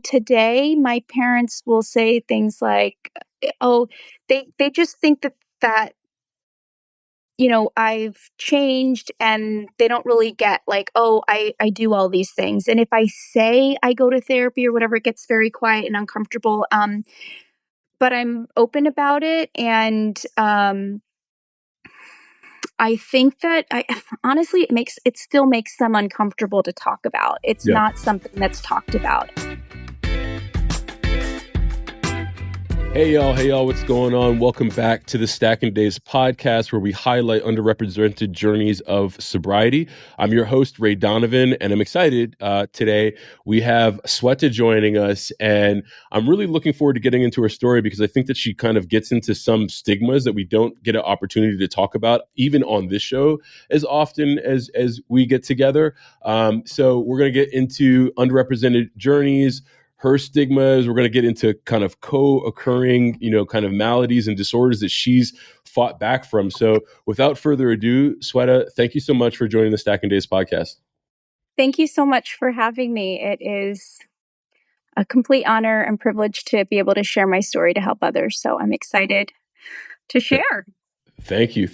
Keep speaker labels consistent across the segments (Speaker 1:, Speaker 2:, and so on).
Speaker 1: Today, my parents will say things like, oh, they just think that I've changed, and they don't really get like, oh, I do all these things. And if I say I go to therapy or whatever, it gets very quiet and uncomfortable. But I'm open about it, and I think that I honestly it still makes them uncomfortable to talk about. It's
Speaker 2: Yeah.
Speaker 1: not something that's talked about.
Speaker 2: Hey y'all, what's going on? Welcome back to the Stacking Days podcast, where we highlight underrepresented journeys of sobriety. I'm your host, Ray Donovan, and I'm excited. Today we have Sweta joining us, and I'm really looking forward to getting into her story because I think that she kind of gets into some stigmas that we don't get an opportunity to talk about, even on this show, as often as we get together. So we're going to get into underrepresented journeys, her stigmas. We're going to get into kind of co-occurring, kind of maladies and disorders that she's fought back from. So without further ado, Sweta, thank you so much for joining the Stacking Days podcast.
Speaker 1: Thank you so much for having me. It is a complete honor and privilege to be able to share my story to help others. So I'm excited to share.
Speaker 2: Thank you.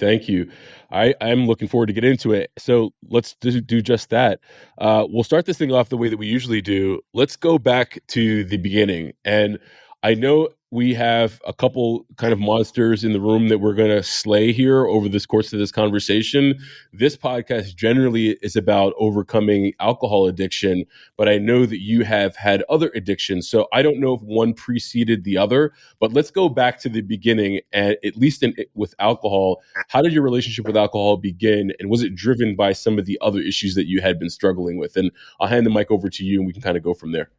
Speaker 2: I'm looking forward to get into it. So let's do just that. We'll start this thing off the way that we usually do. Let's go back to the beginning. And I know we have a couple kind of monsters in the room that we're going to slay here over this course of this conversation. This podcast generally is about overcoming alcohol addiction, but I know that you have had other addictions. So I don't know if one preceded the other, but let's go back to the beginning, and at least with alcohol. How did your relationship with alcohol begin, and was it driven by some of the other issues that you had been struggling with? And I'll hand the mic over to you, and we can kind of go from there.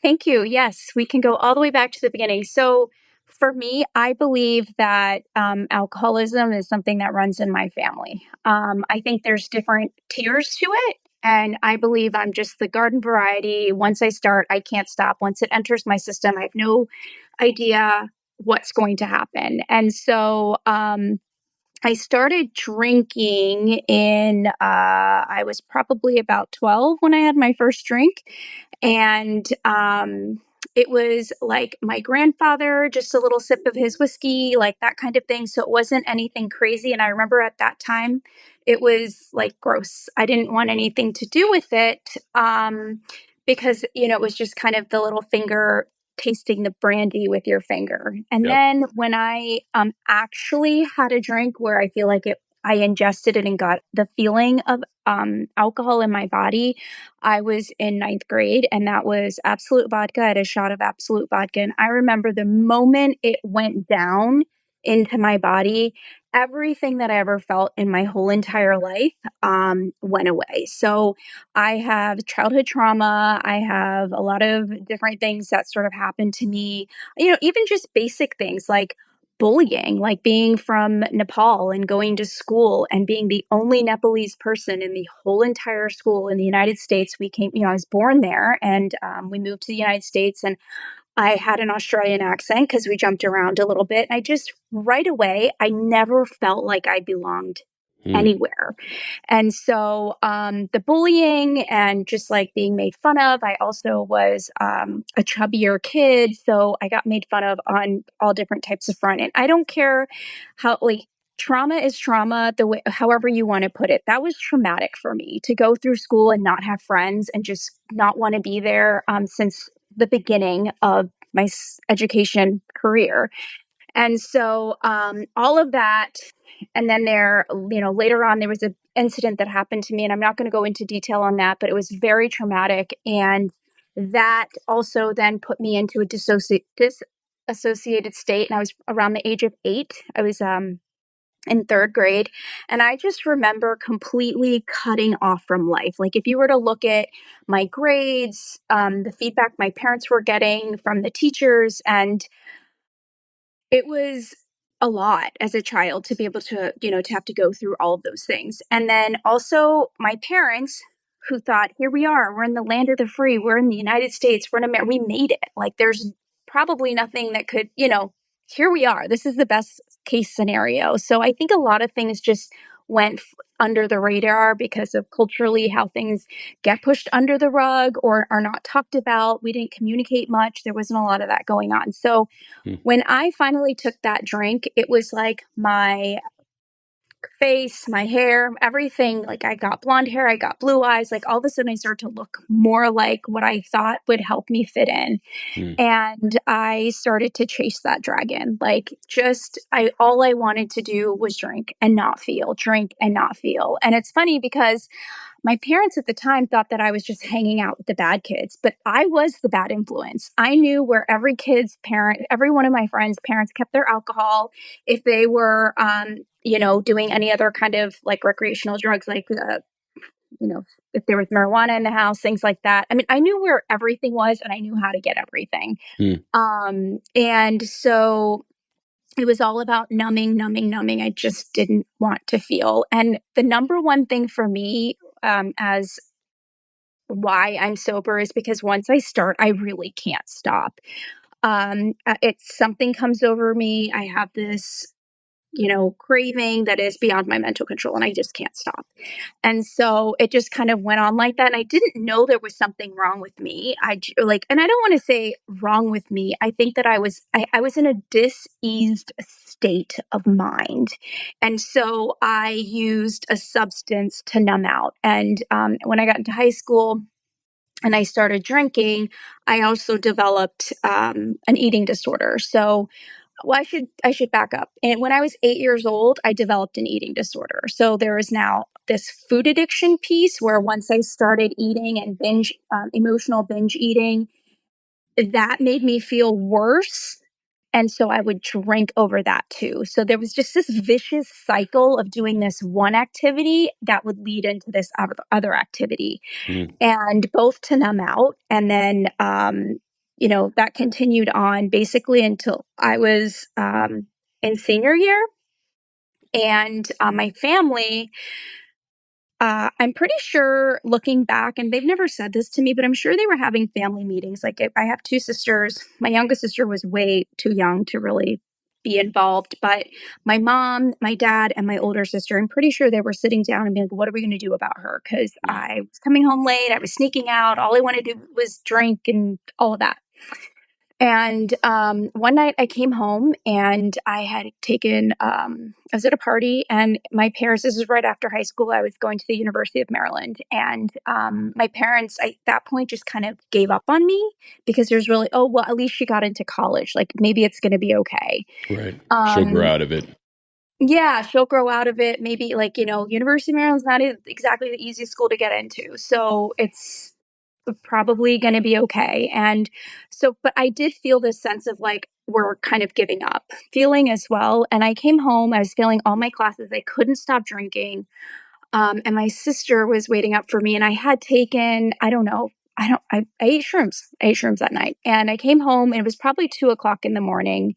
Speaker 1: Thank you. Yes, we can go all the way back to the beginning. So for me, I believe that alcoholism is something that runs in my family. I think there's different tiers to it. And I believe I'm just the garden variety. Once I start, I can't stop. Once it enters my system, I have no idea what's going to happen. And so I started drinking I was probably about 12 when I had my first drink. And it was like my grandfather, just a little sip of his whiskey, like that kind of thing. So it wasn't anything crazy. And I remember at that time, it was like gross. I didn't want anything to do with it because, it was just kind of the little finger tasting the brandy with your finger. And
Speaker 2: Yep.
Speaker 1: then when I actually had a drink where I feel like I ingested it and got the feeling of alcohol in my body, I was in ninth grade, and that was Absolute Vodka. I had a shot of Absolute Vodka, and I remember the moment it went down into my body, everything that I ever felt in my whole entire life went away. So I have childhood trauma. I have a lot of different things that sort of happened to me, even just basic things like bullying, like being from Nepal and going to school and being the only Nepalese person in the whole entire school in the United States. I was born there, and we moved to the United States, and I had an Australian accent because we jumped around a little bit. Right away, I never felt like I belonged anywhere. And so the bullying and just like being made fun of, I also was a chubbier kid. So I got made fun of on all different types of front. And I don't care how, like, trauma is trauma, the way, however you want to put it. That was traumatic for me to go through school and not have friends and just not want to be there since the beginning of my education career. And so all of that, and then later on, there was an incident that happened to me, and I'm not going to go into detail on that, but it was very traumatic. And that also then put me into a disassociated state. And I was around the age of 8. I was in third grade. And I just remember completely cutting off from life. Like, if you were to look at my grades, the feedback my parents were getting from the teachers, and it was a lot as a child to be able to, to have to go through all of those things. And then also my parents, who thought, here we are, we're in the land of the free, we're in the United States, we're in America, we made it. Like, there's probably nothing that could, here we are. This is the best case scenario. So I think a lot of things just went under the radar because of culturally how things get pushed under the rug or are not talked about. We didn't communicate much. There wasn't a lot of that going on. So
Speaker 2: Mm.
Speaker 1: when I finally took that drink, it was like my face, my hair, everything. Like I got blonde hair, I got blue eyes. Like all of a sudden I started to look more like what I thought would help me fit in.
Speaker 2: Mm.
Speaker 1: And I started to chase that dragon. Like all I wanted to do was drink and not feel, drink and not feel. And it's funny because my parents at the time thought that I was just hanging out with the bad kids, but I was the bad influence. I knew where every one of my friends' parents kept their alcohol. If they were, doing any other kind of like recreational drugs, like, if there was marijuana in the house, things like that. I mean, I knew where everything was and I knew how to get everything.
Speaker 2: Mm.
Speaker 1: And so it was all about numbing, numbing, numbing. I just didn't want to feel. And the number one thing for me, as why I'm sober is because once I start, I really can't stop. It's something comes over me. I have this, craving that is beyond my mental control and I just can't stop. And so it just kind of went on like that. And I didn't know there was something wrong with me. And I don't want to say wrong with me. I think that I was in a diseased state of mind. And so I used a substance to numb out. And when I got into high school, and I started drinking, I also developed an eating disorder. So, well, I should back up. And when I was 8 years old, I developed an eating disorder. So there is now this food addiction piece where once I started eating and emotional binge eating, that made me feel worse. And so I would drink over that too. So there was just this vicious cycle of doing this one activity that would lead into this other activity,
Speaker 2: Mm.
Speaker 1: and both to numb out. And then, that continued on basically until I was in senior year. And my family, I'm pretty sure looking back, and they've never said this to me, but I'm sure they were having family meetings. Like I have two sisters. My youngest sister was way too young to really be involved, but my mom, my dad, and my older sister, I'm pretty sure they were sitting down and being like, what are we going to do about her? Because I was coming home late, I was sneaking out. All I wanted to do was drink and all of that. And one night I came home and I had I was at a party, and my parents, this is right after high school, I was going to the University of Maryland. And my parents, at that point, just kind of gave up on me because there's really, oh, well, at least she got into college. Like maybe it's going to be okay.
Speaker 2: Right. She'll grow
Speaker 1: Um,
Speaker 2: out of it.
Speaker 1: yeah, she'll grow out of it. Maybe like, University of Maryland's not exactly the easiest school to get into. So it's probably going to be okay. And so, but I did feel this sense of like, we're kind of giving up feeling as well. And I came home, I was failing all my classes. I couldn't stop drinking. And my sister was waiting up for me, and I had taken, I don't know, I I ate shrooms that night. And I came home, and it was probably 2 o'clock in the morning.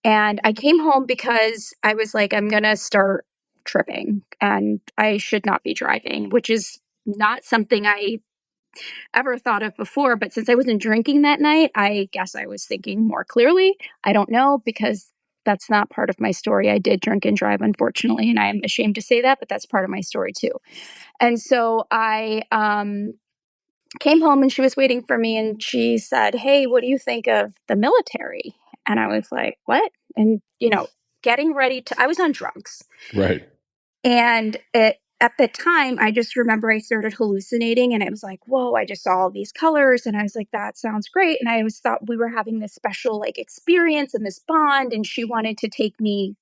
Speaker 1: And I came home because I was like, I'm going to start tripping and I should not be driving, which is not something I ever thought of before. But since I wasn't drinking that night, I guess I was thinking more clearly. I don't know, because that's not part of my story. I did drink and drive, unfortunately, and I'm ashamed to say that, but that's part of my story too. And so I came home, and she was waiting for me, and she said, "Hey, what do you think of the military?" And I was like, "What?" And, getting ready I was on drugs.
Speaker 2: Right.
Speaker 1: And at the time, I just remember I started hallucinating, and it was like, whoa, I just saw all these colors. And I was like, that sounds great. And I always thought we were having this special like experience and this bond. And she wanted to take me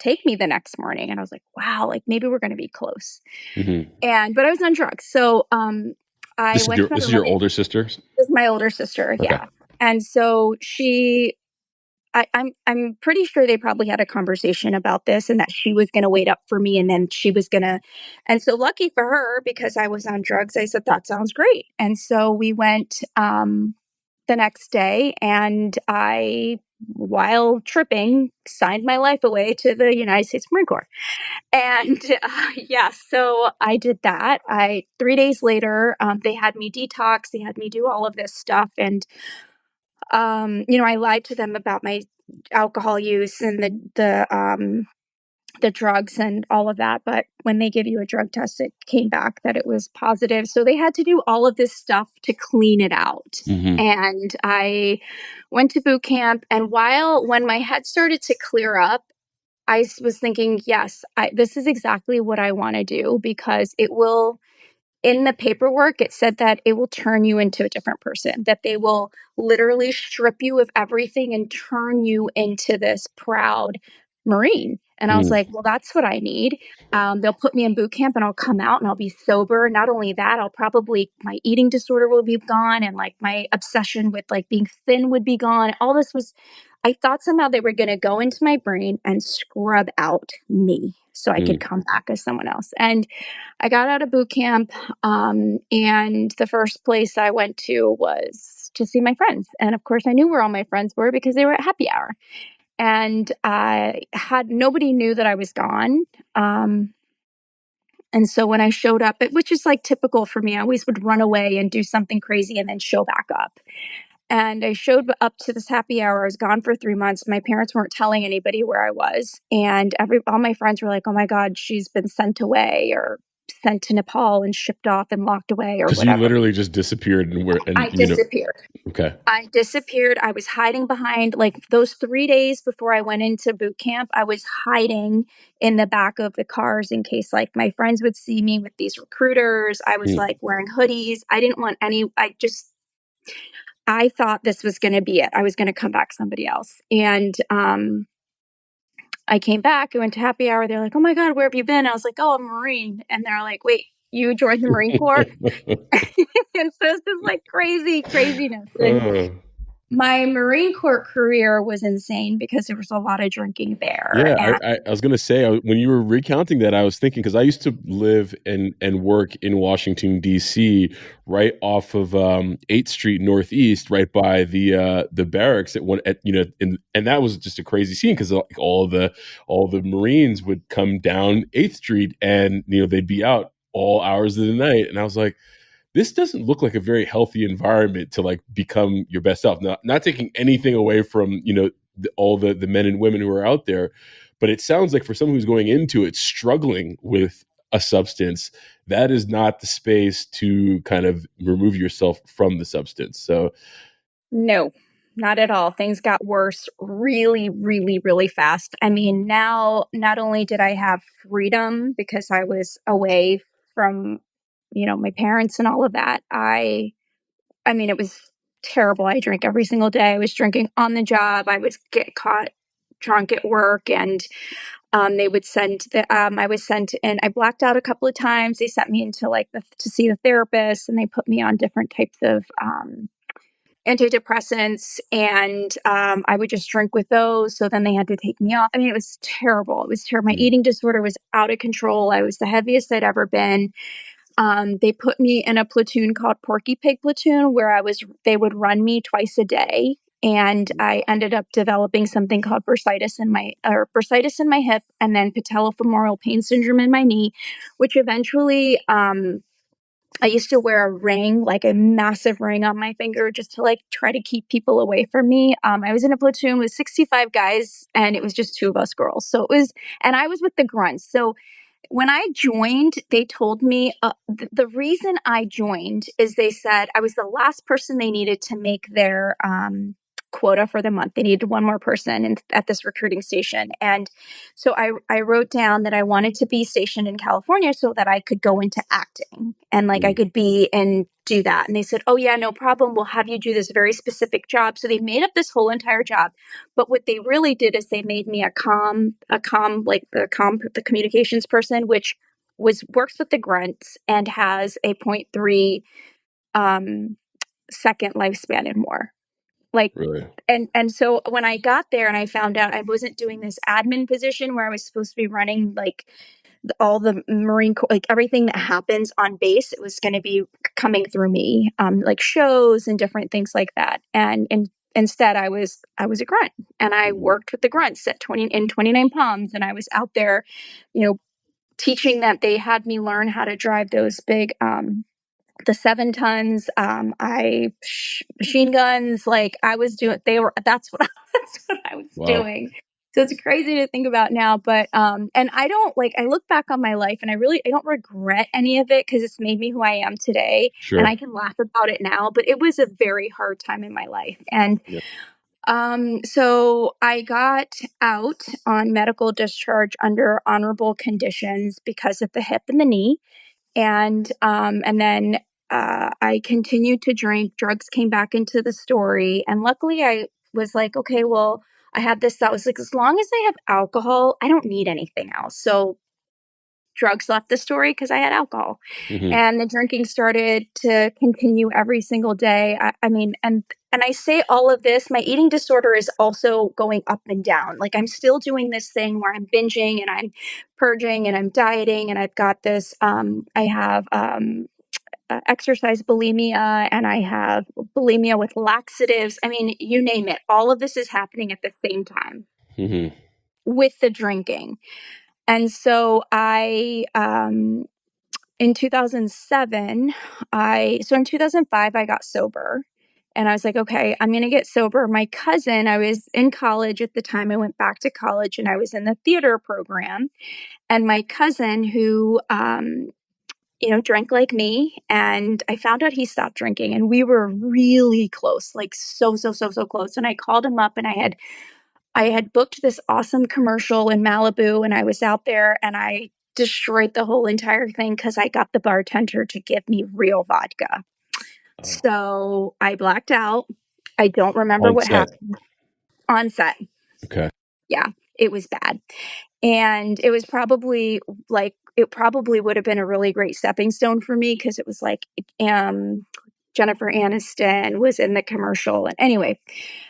Speaker 1: the next morning. And I was like, wow, like maybe we're going to be close.
Speaker 2: Mm-hmm.
Speaker 1: But I was on drugs. So I
Speaker 2: This is
Speaker 1: went
Speaker 2: your
Speaker 1: to
Speaker 2: this
Speaker 1: another
Speaker 2: is your
Speaker 1: woman.
Speaker 2: older sister.
Speaker 1: This is my older sister.
Speaker 2: Okay.
Speaker 1: Yeah. And so I'm pretty sure they probably had a conversation about this, and that she was going to wait up for me, and then she was going to. And so lucky for her, because I was on drugs, I said, that sounds great. And so we went the next day, and I, while tripping, signed my life away to the United States Marine Corps. And yeah, so I did that. 3 days later, they had me detox. They had me do all of this stuff. And I lied to them about my alcohol use and the the drugs and all of that. But when they give you a drug test, it came back that it was positive. So they had to do all of this stuff to clean it out.
Speaker 2: Mm-hmm.
Speaker 1: And I went to boot camp. And when my head started to clear up, I was thinking, yes, this is exactly what I want to do, because it will, in the paperwork, it said that it will turn you into a different person, that they will literally strip you of everything and turn you into this proud Marine. And I was like, well, that's what I need. They'll put me in boot camp and I'll come out and I'll be sober. Not only that, my eating disorder will be gone, and like my obsession with like being thin would be gone. I thought somehow they were going to go into my brain and scrub out me so I could come back as someone else. And I got out of boot camp, and the first place I went to was to see my friends. And of course, I knew where all my friends were because they were at happy hour. And nobody knew that I was gone. And so when I showed up, which is like typical for me, I always would run away and do something crazy and then show back up. And I showed up to this happy hour. I was gone for 3 months. My parents weren't telling anybody where I was. And all my friends were like, oh my God, she's been sent away or sent to Nepal and shipped off and locked away or
Speaker 2: Because you
Speaker 1: whatever.
Speaker 2: literally just disappeared
Speaker 1: I disappeared.
Speaker 2: Okay.
Speaker 1: I disappeared. I was hiding behind, like, those 3 days before I went into boot camp, I was hiding in the back of the cars in case like my friends would see me with these recruiters. I was like wearing hoodies. I didn't want I thought this was going to be it. I was going to come back somebody else. And I came back. I went to happy hour. They're like, oh my God, where have you been? I was like, oh, I'm a Marine. And they're like, wait, you joined the Marine Corps? And so it's just like craziness. And my Marine Corps career was insane because there was a lot of drinking there.
Speaker 2: Yeah, I was going to say, when you were recounting that, I was thinking, because I used to live and work in Washington, D.C., right off of 8th Street Northeast, right by the barracks and that was just a crazy scene because like, all the Marines would come down 8th Street and they'd be out all hours of the night, and I was like, this doesn't look like a very healthy environment to like become your best self. Not taking anything away from all the men and women who are out there, but it sounds like for someone who's going into it struggling with a substance, that is not the space to kind of remove yourself from the substance. So
Speaker 1: no, not at all. Things got worse really, really, really fast. I mean, now not only did I have freedom because I was away from, my parents and all of that, I mean, it was terrible. I drank every single day. I was drinking on the job. I would get caught drunk at work, and they would I was sent in. I blacked out a couple of times. They sent me into to see the therapist, and they put me on different types of antidepressants, and I would just drink with those. So then they had to take me off. I mean, it was terrible. It was terrible. My eating disorder was out of control. I was the heaviest I'd ever been. They put me in a platoon called Porky Pig Platoon, where they would run me twice a day. And I ended up developing something called bursitis in my hip, and then patellofemoral pain syndrome in my knee, which eventually, I used to wear a ring, like a massive ring on my finger, just to like try to keep people away from me. I was in a platoon with 65 guys, and it was just 2 of us girls. And I was with the grunts. So when I joined, they told me the reason I joined is they said I was the last person they needed to make their quota for the month. They needed one more person at this recruiting station. And so I wrote down that I wanted to be stationed in California so that I could go into acting and I could be and do that. And they said, oh yeah, no problem. We'll have you do this very specific job. So they made up this whole entire job. But what they really did is they made me the communications person, which works with the grunts and has a 0.3 second lifespan and more.
Speaker 2: really,
Speaker 1: And so when I got there and I found out I wasn't doing this admin position where I was supposed to be running all the Marine Corps, like everything that happens on base, it was going to be coming through me, like shows and different things like that. And instead I was a grunt, and I worked with the grunts at 29 Palms, and I was out there, teaching that. They had me learn how to drive those big, the 7 tons, machine guns. Like I was doing, that's what I was
Speaker 2: wow.
Speaker 1: doing. So it's crazy to think about now, but and I don't like I look back on my life and I don't regret any of it because it's made me who I am today and
Speaker 2: Sure.
Speaker 1: I can laugh about it now, but it was a very hard time in my life. And
Speaker 2: Yeah.
Speaker 1: so I got out on medical discharge under honorable conditions because of the hip and the knee. And then I continued to drink. Drugs came back into the story. And luckily I was like, okay, well, I had this that was like, as long as I have alcohol, I don't need anything else. So drugs left the story because I had alcohol.
Speaker 2: Hmm.
Speaker 1: And the drinking started to continue every single day. I mean, and I say all of this, my eating disorder is also going up and down. Like I'm still doing this thing where I'm binging and I'm purging and I'm dieting and I've got this I have exercise bulimia and I have bulimia with laxatives. I mean, you name it. All of this is happening at the same time
Speaker 2: Hmm.
Speaker 1: with the drinking. And so I in 2007, in 2005 I got sober. And I was like, okay, I'm going to get sober. My cousin, I was in college at the time. I went back to college and I was in the theater program. And my cousin who drank like me, and I found out he stopped drinking and we were really close, like so close. And I called him up and I had booked this awesome commercial in Malibu and I was out there and I destroyed the whole entire thing because I got the bartender to give me real vodka.
Speaker 2: Oh.
Speaker 1: So I blacked out. I don't remember
Speaker 2: On
Speaker 1: what
Speaker 2: set.
Speaker 1: happened on set.
Speaker 2: Okay.
Speaker 1: Yeah, it was bad. And it was probably it probably would have been a really great stepping stone for me because it was like Jennifer Aniston was in the commercial. And anyway,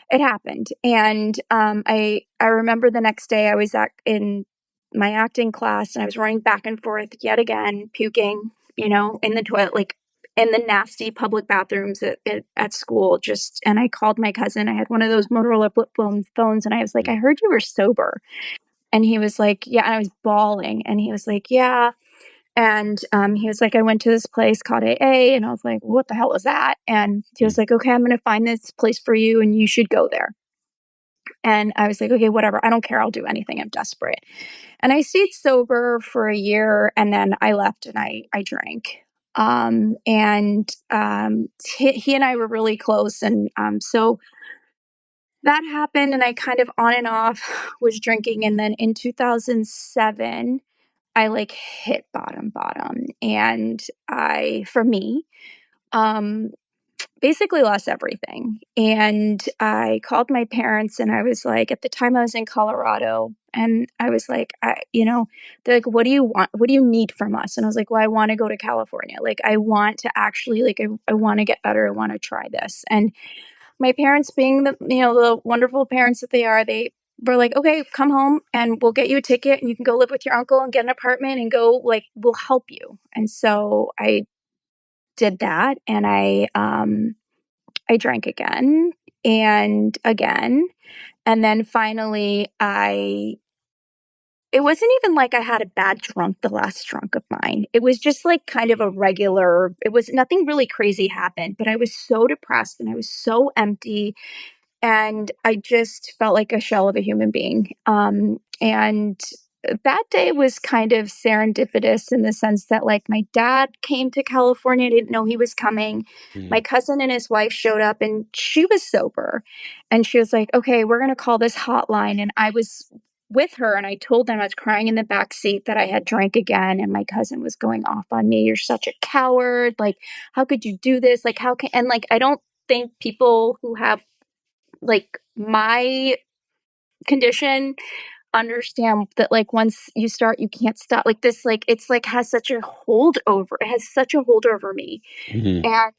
Speaker 1: it happened. And I remember the next day I was in my acting class and I was running back and forth yet again, puking, in the toilet, like in the nasty public bathrooms at school. And I called my cousin. I had one of those Motorola flip phones, and I was like, I heard you were sober. And he was like, yeah. And I was bawling. And he was like, yeah. And he was like, I went to this place called AA. And I was like, what the hell is that? And he was like, okay, I'm going to find this place for you and you should go there. And I was like, okay, whatever. I don't care. I'll do anything. I'm desperate. And I stayed sober for a year and then I left and I drank. He and I were really close. And so that happened and I kind of on and off was drinking. And then in 2007, I like hit bottom. And for me, um, basically lost everything. And I called my parents and I was like, at the time I was in Colorado and I was like, they're like, what do you want? What do you need from us? And I was like, well, I want to go to California. Like, I want to actually, like, I want to get better. I want to try this. And my parents being the wonderful parents that they are, they were like, okay, come home and we'll get you a ticket and you can go live with your uncle and get an apartment and go, like, we'll help you. And so I did that and I drank again and again. And then finally it wasn't even like I had a bad drunk the last drunk of mine. It was just like kind of a regular, it was nothing really crazy happened, but I was so depressed and I was so empty and I just felt like a shell of a human being. And that day was kind of serendipitous in the sense that, like, my dad came to California. I didn't know he was coming.
Speaker 2: Hmm.
Speaker 1: My cousin and his wife showed up, and she was sober. And she was like, okay, we're going to call this hotline. And I was with her, and I told them I was crying in the back seat that I had drank again. And my cousin was going off on me. You're such a coward. Like, how could you do this? Like, how can, and like, I don't think people who have like my condition understand that, like, once you start you can't stop, like this, like it's like has such a hold over, it has such a hold over me.
Speaker 2: Hmm.
Speaker 1: And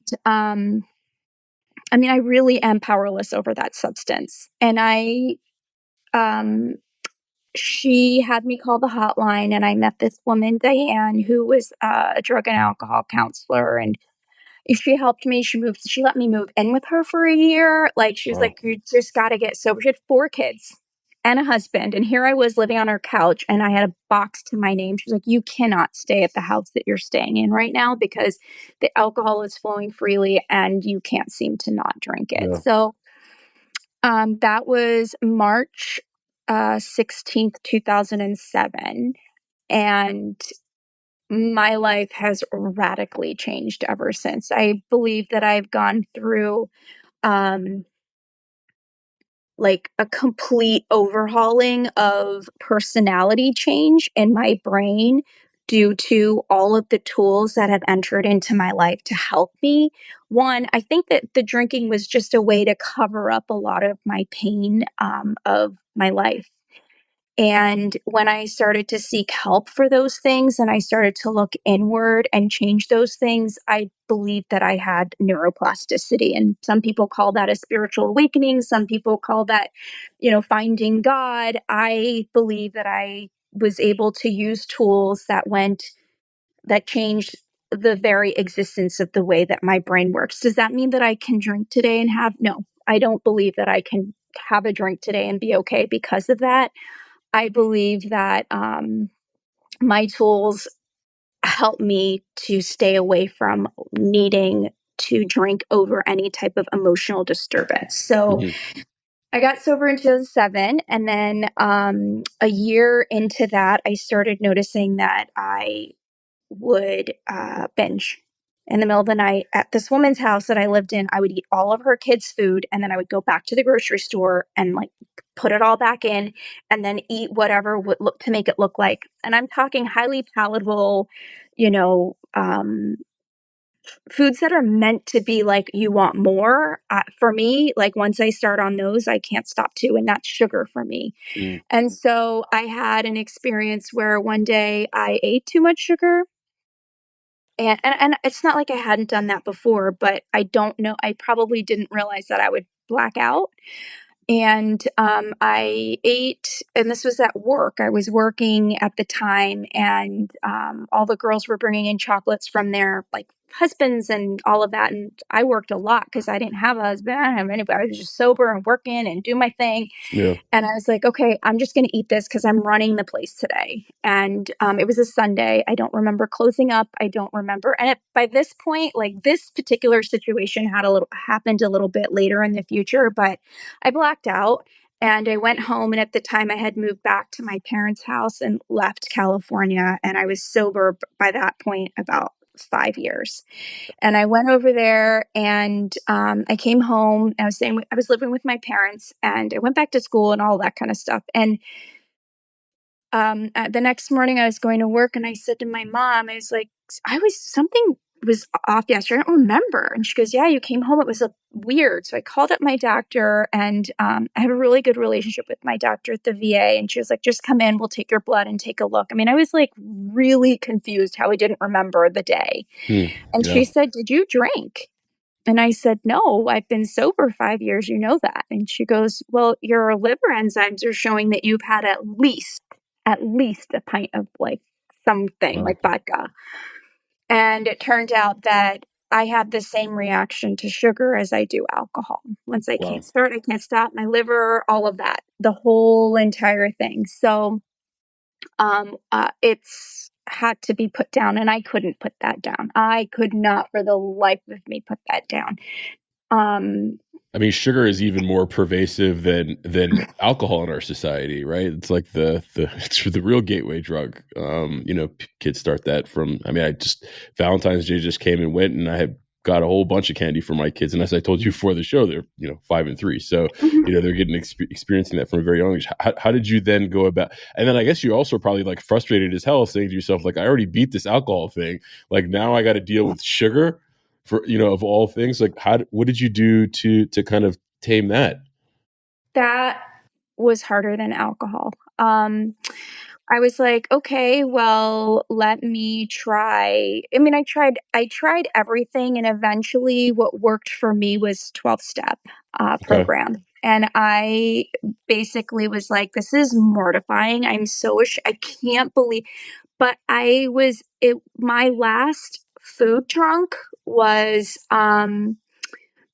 Speaker 1: I mean, I really am powerless over that substance. And um she had me call the hotline and I met this woman, Diane, who was a drug and alcohol counselor. And she helped me. She let me move in with her for a year. Like, she was
Speaker 2: Wow.
Speaker 1: like, you just got to get sober. She had 4 kids and a husband. And here I was living on her couch and I had a box to my name. She was like, you cannot stay at the house that you're staying in right now because the alcohol is flowing freely and you can't seem to not drink it.
Speaker 2: Yeah.
Speaker 1: So that was March 16th, 2007. And my life has radically changed ever since. I believe that I've gone through um, like a complete overhauling of personality change in my brain due to all of the tools that have entered into my life to help me. One, I think that the drinking was just a way to cover up a lot of my pain of my life. And when I started to seek help for those things and I started to look inward and change those things, I believed that I had neuroplasticity. And some people call that a spiritual awakening. Some people call that, finding God. I believe that I was able to use tools that changed the very existence of the way that my brain works. Does that mean that I can drink today and no, I don't believe that I can have a drink today and be okay because of that. I believe that my tools help me to stay away from needing to drink over any type of emotional disturbance. So
Speaker 2: Mhm.
Speaker 1: I got sober in 2007. And then a year into that, I started noticing that I would binge in the middle of the night at this woman's house that I lived in. I would eat all of her kids' food and then I would go back to the grocery store and like put it all back in and then eat whatever would look to make it look like. And I'm talking highly palatable, you know, foods that are meant to be like you want more. For me, like once I start on those, I can't stop too, and that's sugar for me.
Speaker 2: Mm.
Speaker 1: And so I had an experience where one day I ate too much sugar. And it's not like I hadn't done that before, but I don't know. I probably didn't realize that I would black out. And I ate, and this was at work. I was working at the time, and all the girls were bringing in chocolates from their like husbands and all of that. And I worked a lot because I didn't have a husband. I didn't have anybody. I was just sober and working and doing my thing.
Speaker 2: Yeah.
Speaker 1: And I was like, okay, I'm just going to eat this because I'm running the place today. And it was a Sunday. I don't remember closing up. I don't remember. And by this point, like this particular situation happened a little bit later in the future, but I blacked out and I went home. And at the time, I had moved back to my parents' house and left California. And I was sober by that point about 5 years. And I went over there and I came home. I was living with my parents and I went back to school and all that kind of stuff. And the next morning I was going to work and I said to my mom, I was like, something was off yesterday. I don't remember. And she goes, yeah, you came home. It was weird. So I called up my doctor and I have a really good relationship with my doctor at the VA. And she was like, just come in, we'll take your blood and take a look. I mean, I was like really confused how I didn't remember the day.
Speaker 2: Mm.
Speaker 1: And
Speaker 2: Yeah.
Speaker 1: she said, did you drink? And I said, no, I've been sober 5 years. You know that. And she goes, well, your liver enzymes are showing that you've had at least a pint of like something
Speaker 2: Wow.
Speaker 1: like vodka. And it turned out that I have the same reaction to sugar as I do alcohol. Once I can't
Speaker 2: Wow.
Speaker 1: start, I can't stop. My liver, all of that, the whole entire thing. So it's had to be put down, and I couldn't put that down. I could not, for the life of me, put that down. Um,
Speaker 2: I mean, sugar is even more pervasive than alcohol in our society, right? It's like it's the real gateway drug. Kids start that from. I mean, Valentine's Day just came and went, and I had got a whole bunch of candy for my kids. And as I told you before the show, they're 5 and 3, so they're getting experiencing that from a very young age. How did you then go about? And then I guess you're also probably like frustrated as hell, saying to yourself, like, I already beat this alcohol thing. Like now I got to deal with sugar for of all things. Like what did you do to kind of tame that?
Speaker 1: that was harder than alcohol. I was like, okay, well, let me try. I mean, I tried everything, and eventually what worked for me was 12-step
Speaker 2: Okay.
Speaker 1: program. And I basically was like, this is mortifying. I can't believe, but my last food drunk was,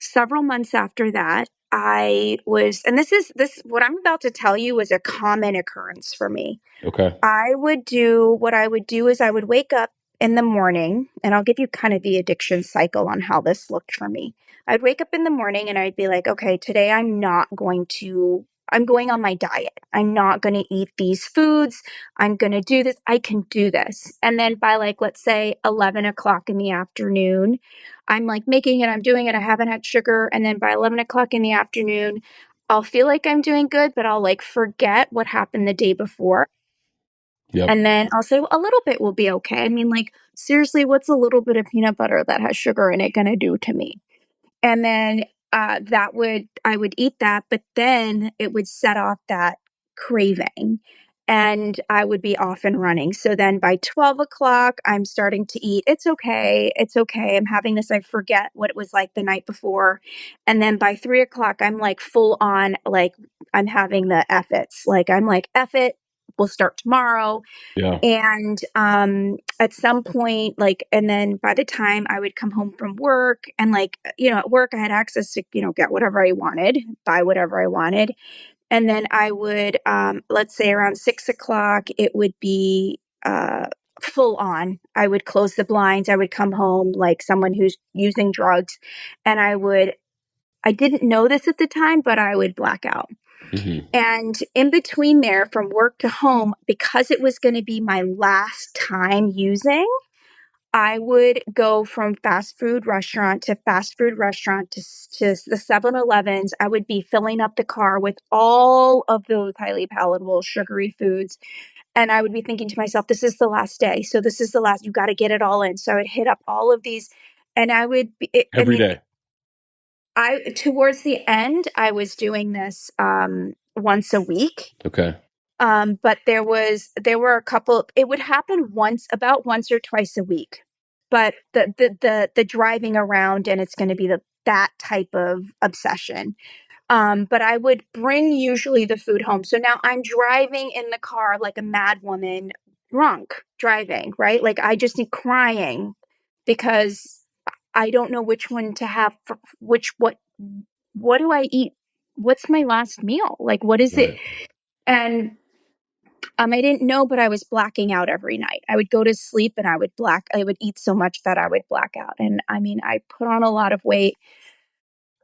Speaker 1: several months after that. And what I'm about to tell you was a common occurrence for me.
Speaker 2: Okay.
Speaker 1: What I would do is I would wake up in the morning, and I'll give you kind of the addiction cycle on how this looked for me. I'd wake up in the morning and I'd be like, okay, today I'm not going to I'm going on my diet. I'm not going to eat these foods. I'm going to do this. I can do this. And then by like, let's say 11 o'clock in the afternoon, I'm like making it, I'm doing it. I haven't had sugar. And then by 11 o'clock in the afternoon, I'll feel like I'm doing good, but I'll like forget what happened the day before.
Speaker 2: Yep.
Speaker 1: And then I'll say, well, a little bit will be okay. I mean, like, seriously, what's a little bit of peanut butter that has sugar in it going to do to me? And then I would eat that, but then it would set off that craving and I would be off and running. So then by 12 o'clock, I'm starting to eat. It's okay. It's okay. I'm having this. I forget what it was like the night before. And then by 3 o'clock, I'm like full on, like, I'm having the F it's. Like, I'm like, F it. We'll start tomorrow.
Speaker 2: Yeah.
Speaker 1: And at some point, like, and then by the time I would come home from work and like, at work, I had access to, get whatever I wanted, buy whatever I wanted. And then I would, let's say around 6 o'clock, it would be full on. I would close the blinds. I would come home like someone who's using drugs. And I didn't know this at the time, but I would black out.
Speaker 2: Mm-hmm.
Speaker 1: And in between there, from work to home, because it was going to be my last time using, I would go from fast food restaurant to fast food restaurant to the 7-Elevens. I would be filling up the car with all of those highly palatable, sugary foods. And I would be thinking to myself, this is the last day. So this is the last, you got to get it all in. So I would hit up all of these and I would be, I
Speaker 2: Every
Speaker 1: mean,
Speaker 2: day.
Speaker 1: towards the end, I was doing this once a week.
Speaker 2: Okay.
Speaker 1: But there were a couple, it would happen about once or twice a week. But the driving around and it's going to be that type of obsession. But I would bring usually the food home. So now I'm driving in the car like a mad woman, drunk driving, right? Like I just need crying because I don't know which one to have for what do I eat? What's my last meal? Like, what is it?
Speaker 2: Right.
Speaker 1: And I didn't know, but I was blacking out every night. I would go to sleep and I would eat so much that I would black out. And I mean, I put on a lot of weight.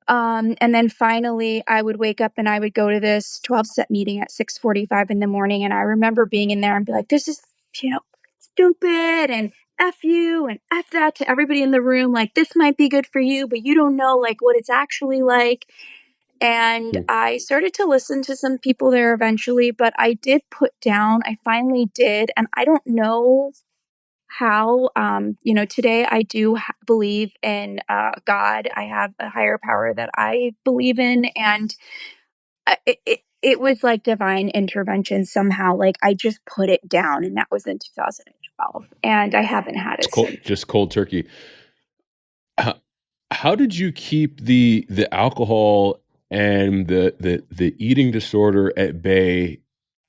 Speaker 1: And then finally I would wake up and I would go to this 12-step meeting at 6:45 in the morning. And I remember being in there and be like, this is, stupid and F you and F that to everybody in the room. Like, this might be good for you, but you don't know like what it's actually like. And
Speaker 2: Hmm.
Speaker 1: I started to listen to some people there eventually, but I finally did. And I don't know how, today I do believe in God. I have a higher power that I believe in. And it was like divine intervention somehow. Like I just put it down, and that was in 2012. And I haven't had
Speaker 2: It's
Speaker 1: it since.
Speaker 2: just cold turkey. How did you keep the alcohol and the eating disorder at bay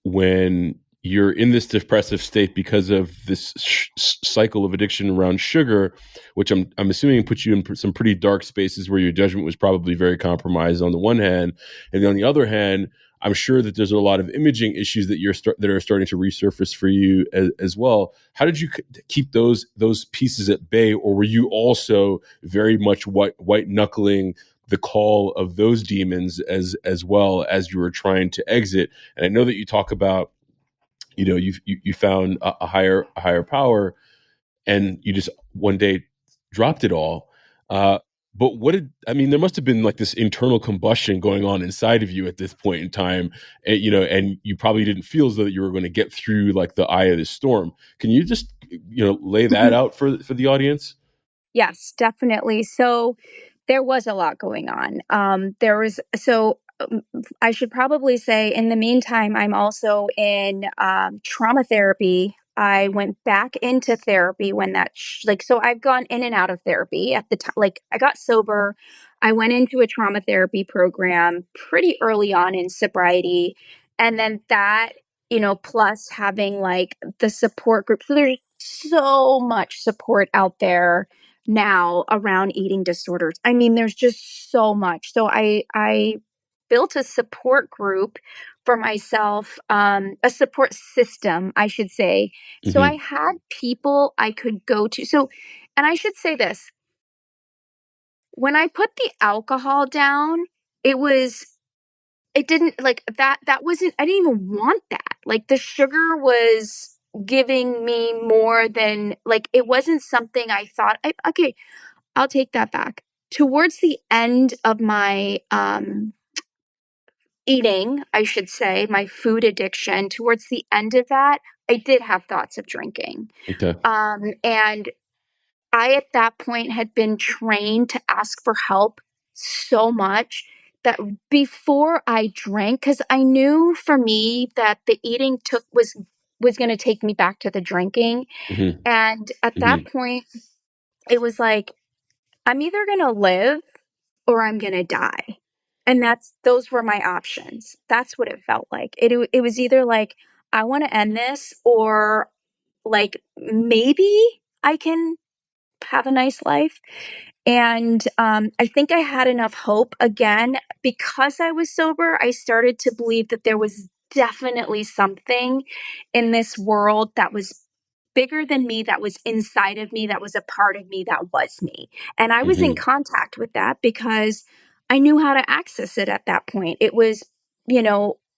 Speaker 2: when you're in this depressive state because of this cycle of addiction around sugar, which I'm assuming puts you in some pretty dark spaces where your judgment was probably very compromised on the one hand, and on the other hand, I'm sure that there's a lot of imaging issues that that are starting to resurface for you as well. How did you keep those pieces at bay, or were you also very much white knuckling the call of those demons as well as you were trying to exit? And I know that you talk about, you found a higher power, and you just one day dropped it all. But there must have been like this internal combustion going on inside of you at this point in time, and you probably didn't feel as though that you were going to get through like the eye of the storm. Can you just, lay that out for the audience?
Speaker 1: Yes, definitely. So there was a lot going on. I should probably say in the meantime, I'm also in trauma therapy. I went back into therapy when so I've gone in and out of therapy at the time. Like I got sober. I went into a trauma therapy program pretty early on in sobriety. And then that, plus having like the support group. So there's so much support out there now around eating disorders. I mean, there's just so much. So I built a support group for myself, a support system, I should say. So I
Speaker 2: Mm-hmm.
Speaker 1: had people I could go to. So, and I should say this, when I put the alcohol down, it was it didn't like that wasn't, I didn't even want that. Like the sugar was giving me more than, like, it wasn't something I thought okay, I'll take that back. Towards the end of my eating, I should say, my food addiction, towards the end of that, I did have thoughts of drinking.
Speaker 2: Okay.
Speaker 1: And I, at that point, had been trained to ask for help so much that before I drank, because I knew for me that the eating was going to take me back to the drinking.
Speaker 2: Mm-hmm.
Speaker 1: And at that
Speaker 2: Mm-hmm.
Speaker 1: point, it was like, I'm either going to live or I'm going to die. And those were my options. That's what it felt like. It was either like, I want to end this, or like maybe I can have a nice life. And I think I had enough hope. Again, because I was sober, I started to believe that there was definitely something in this world that was bigger than me, that was inside of me, that was a part of me, that was me. And I was in
Speaker 2: Mm-hmm.
Speaker 1: contact with that because I knew how to access it at that point. It was,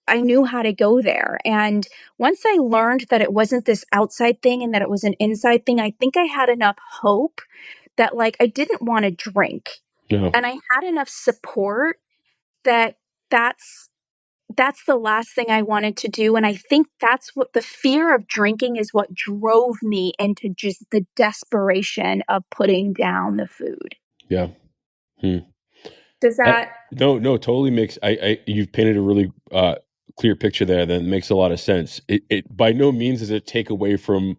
Speaker 1: I knew how to go there. And once I learned that it wasn't this outside thing and that it was an inside thing, I think I had enough hope that, like, I didn't want to drink.
Speaker 2: No.
Speaker 1: And I had enough support that that's the last thing I wanted to do. And I think that's what the fear of drinking is, what drove me into just the desperation of putting down the food.
Speaker 2: Yeah. Hmm.
Speaker 1: Does that
Speaker 2: No, totally makes. You've painted a really clear picture there. That makes a lot of sense. It by no means does it take away from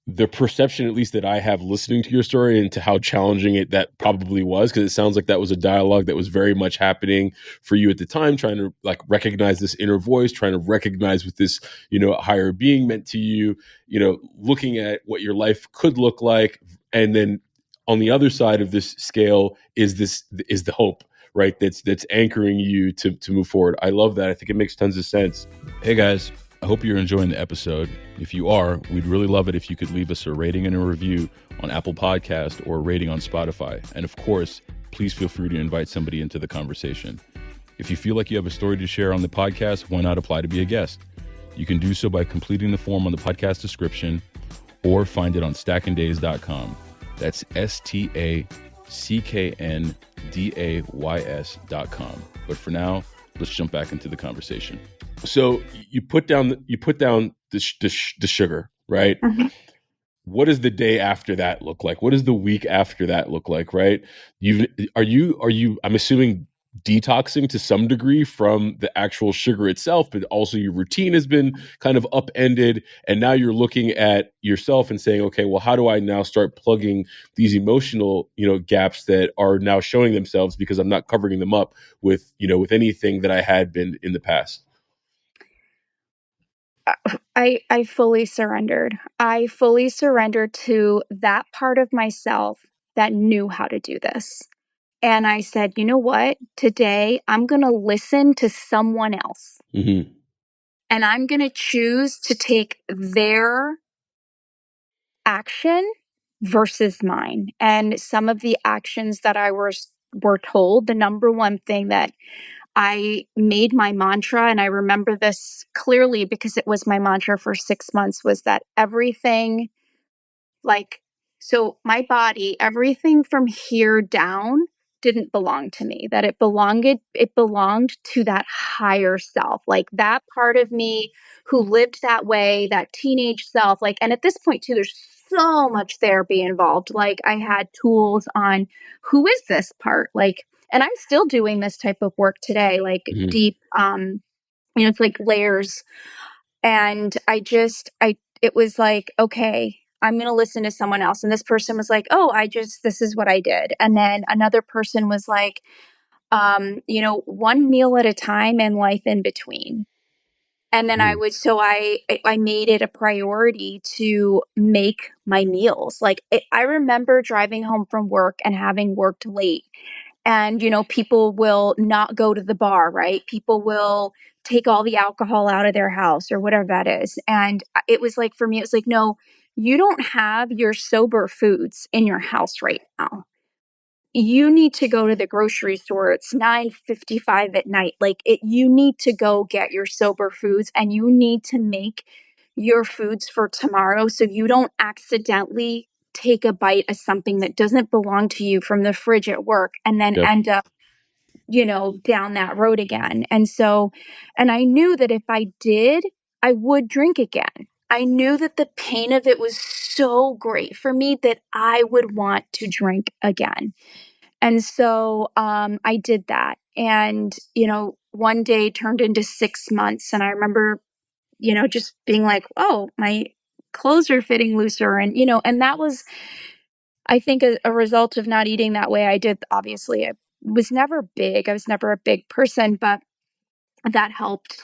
Speaker 2: the perception, at least that I have listening to your story, and to how challenging that probably was, because it sounds like that was a dialogue that was very much happening for you at the time, trying to like recognize this inner voice, trying to recognize what this, higher being meant to you, looking at what your life could look like. And then on the other side of this scale is the hope, right? That's anchoring you to move forward. I love that. I think it makes tons of sense. Hey guys, I hope you're enjoying the episode. If you are, we'd really love it if you could leave us a rating and a review on Apple Podcast or a rating on Spotify. And of course, please feel free to invite somebody into the conversation. If you feel like you have a story to share on the podcast, why not apply to be a guest? You can do so by completing the form on the podcast description or find it on stackanddays.com. That's stacknday's.com. But for now, let's jump back into the conversation. So you put down the sugar, right?
Speaker 1: Mhm.
Speaker 2: What does the day after that look like? What does the week after that look like, right? Are you I'm assuming detoxing to some degree from the actual sugar itself, but also your routine has been kind of upended, and now you're looking at yourself and saying, okay, well, how do I now start plugging these emotional, gaps that are now showing themselves because I'm not covering them up with anything that I had been in the past?
Speaker 1: I fully surrendered. I fully surrendered to that part of myself that knew how to do this. And I said, you know what? Today I'm going to listen to someone else.
Speaker 2: Mm-hmm.
Speaker 1: And I'm going to choose to take their action versus mine. And some of the actions that were told, the number one thing that I made my mantra, and I remember this clearly because it was my mantra for 6 months, was that everything, like, so my body, everything from here down didn't belong to me, that it belonged to that higher self, like that part of me who lived that way, that teenage self. Like, and at this point too, there's so much therapy involved. Like, I had tools on who is this part, like, and I'm still doing this type of work today, like
Speaker 2: Mm-hmm.
Speaker 1: deep, it's like layers. And it was like, okay, I'm going to listen to someone else. And this person was like, oh, this is what I did. And then another person was like, one meal at a time and life in between. And then I made it a priority to make my meals. Like, I remember driving home from work and having worked late, and people will not go to the bar, right? People will take all the alcohol out of their house or whatever that is. And it was like, for me, it was like, no, you don't have your sober foods in your house right now. you need to go to the grocery store. It's 9:55 at night. Like you need to go get your sober foods, and you need to make your foods for tomorrow so you don't accidentally take a bite of something that doesn't belong to you from the fridge at work and then
Speaker 2: Yep.
Speaker 1: end up, down that road again. And I knew that if I did, I would drink again. I knew that the pain of it was so great for me that I would want to drink again. And so I did that. And, one day turned into 6 months. And I remember, just being like, oh, my clothes are fitting looser. And that was, I think, a result of not eating that way. Obviously, I was never big. I was never a big person, but that helped,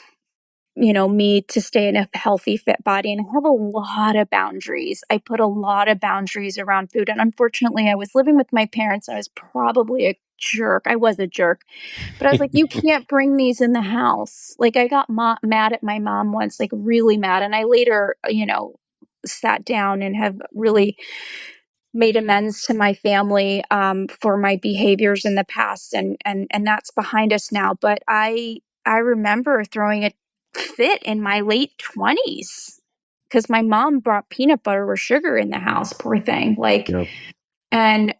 Speaker 1: me to stay in a healthy, fit body. And I have a lot of boundaries. I put a lot of boundaries around food. And unfortunately, I was living with my parents. I was probably a jerk. I was a jerk. But I was like, you can't bring these in the house. Like, I got mad at my mom once, like really mad. And I later, sat down and have really made amends to my family for my behaviors in the past, and that's behind us now. But I remember throwing a fit in my late 20s because my mom brought peanut butter or sugar in the house. Poor thing. Like,
Speaker 2: Yeah.
Speaker 1: and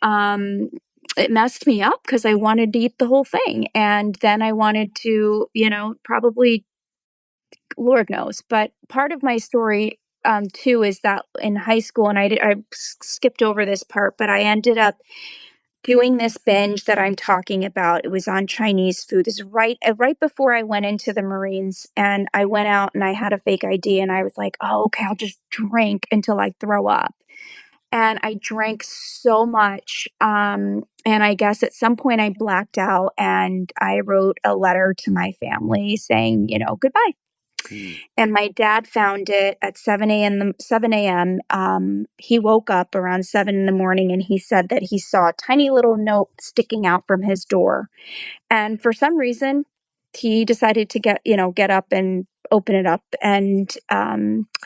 Speaker 1: it messed me up because I wanted to eat the whole thing, and then I wanted to, probably, Lord knows. But part of my story, too, is that in high school, and I skipped over this part, but I ended up doing this binge that I'm talking about. It was on Chinese food. This is right before I went into the Marines, and I went out and I had a fake ID, and I was like, oh, okay, I'll just drink until I throw up. And I drank so much. And I guess at some point I blacked out, and I wrote a letter to my family saying, goodbye.
Speaker 2: Mm.
Speaker 1: And my dad found it at 7 a.m. 7 a.m. He woke up around 7 in the morning, and he said that he saw a tiny little note sticking out from his door. And for some reason, he decided to get up and open it up. And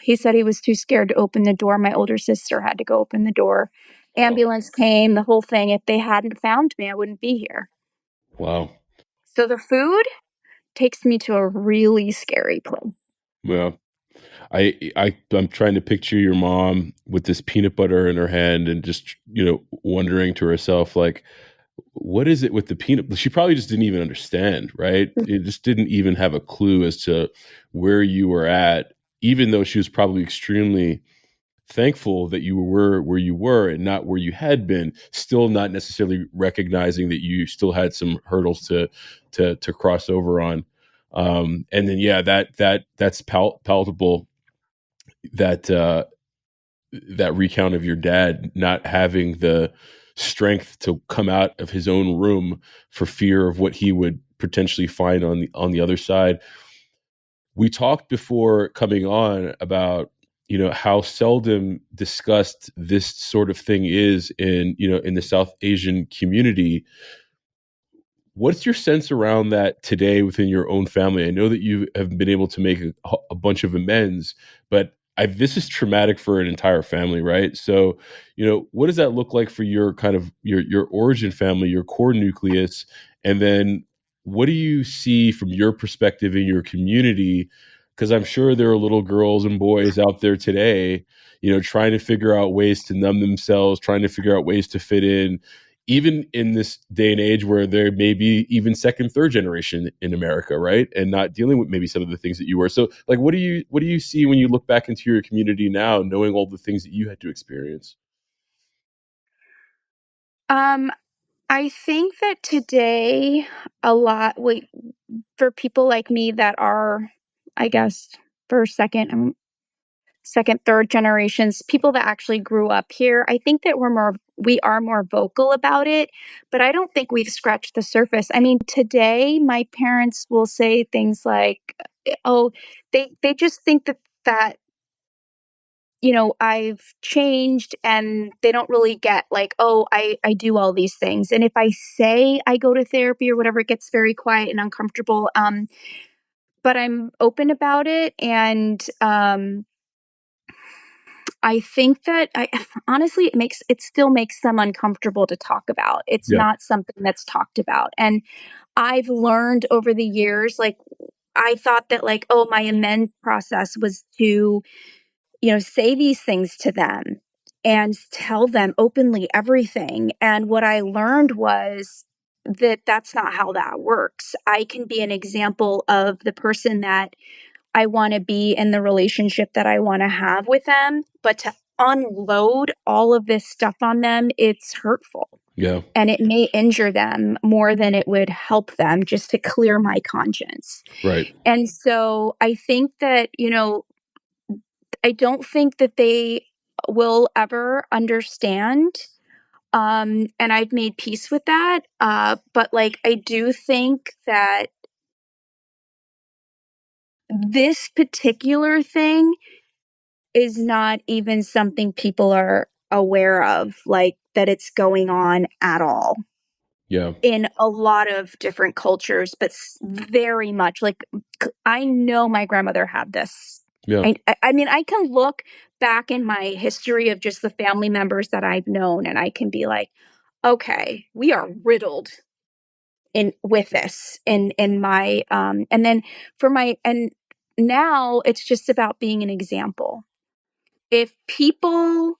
Speaker 1: he said he was too scared to open the door. My older sister had to go open the door.
Speaker 2: Wow.
Speaker 1: Ambulance came, the whole thing. If they hadn't found me, I wouldn't be here.
Speaker 2: Wow.
Speaker 1: So the food takes me to a really scary place.
Speaker 2: Yeah. I'm trying to picture your mom with this peanut butter in her hand and just, wondering to herself, like, what is it with the peanut? She probably just didn't even understand, right? It just didn't even have a clue as to where you were at, even though she was probably extremely thankful that you were where you were and not where you had been, still not necessarily recognizing that you still had some hurdles to cross over on. And then, yeah, that's palatable, that that recount of your dad not having the strength to come out of his own room for fear of what he would potentially find on the other side. We talked before coming on about, how seldom discussed this sort of thing is in the South Asian community. What's your sense around that today within your own family? I know that you have been able to make a bunch of amends, but this is traumatic for an entire family, right? So, what does that look like for your kind of your origin family, your core nucleus, and then what do you see from your perspective in your community? Because I'm sure there are little girls and boys out there today, trying to figure out ways to numb themselves, trying to figure out ways to fit in, even in this day and age where there may be even second, third generation in America, right? And not dealing with maybe some of the things that you were. So, like, what do you see when you look back into your community now, knowing all the things that you had to experience?
Speaker 1: I think that today, a lot, for people like me that are, I guess, first, second, third generations, people that actually grew up here, I think that we are more vocal about it, but I don't think we've scratched the surface. I mean, today my parents will say things like, oh, they just think that I've changed, and they don't really get like, oh, I do all these things. And if I say I go to therapy or whatever, it gets very quiet and uncomfortable. But I'm open about it. And I think that honestly, it still makes them uncomfortable to talk about. It's
Speaker 2: Yeah.
Speaker 1: not something that's talked about. And I've learned over the years, like, I thought that, like, oh, my amends process was to, say these things to them and tell them openly everything. And what I learned was that that's not how that works. I can be an example of the person that I want to be in the relationship that I want to have with them, but to unload all of this stuff on them, it's hurtful.
Speaker 2: Yeah.
Speaker 1: And it may injure them more than it would help them, just to clear my conscience.
Speaker 2: Right.
Speaker 1: And so I think that, I don't think that they will ever understand. And I've made peace with that. But like, I do think that this particular thing is not even something people are aware of, like, that it's going on at all
Speaker 2: Yeah.
Speaker 1: in a lot of different cultures, but very much like, I know my grandmother had this.
Speaker 2: Yeah.
Speaker 1: I mean, I can look back in my history of just the family members that I've known, and I can be like, okay, we are riddled in with this in my and then for my and now it's just about being an example. If people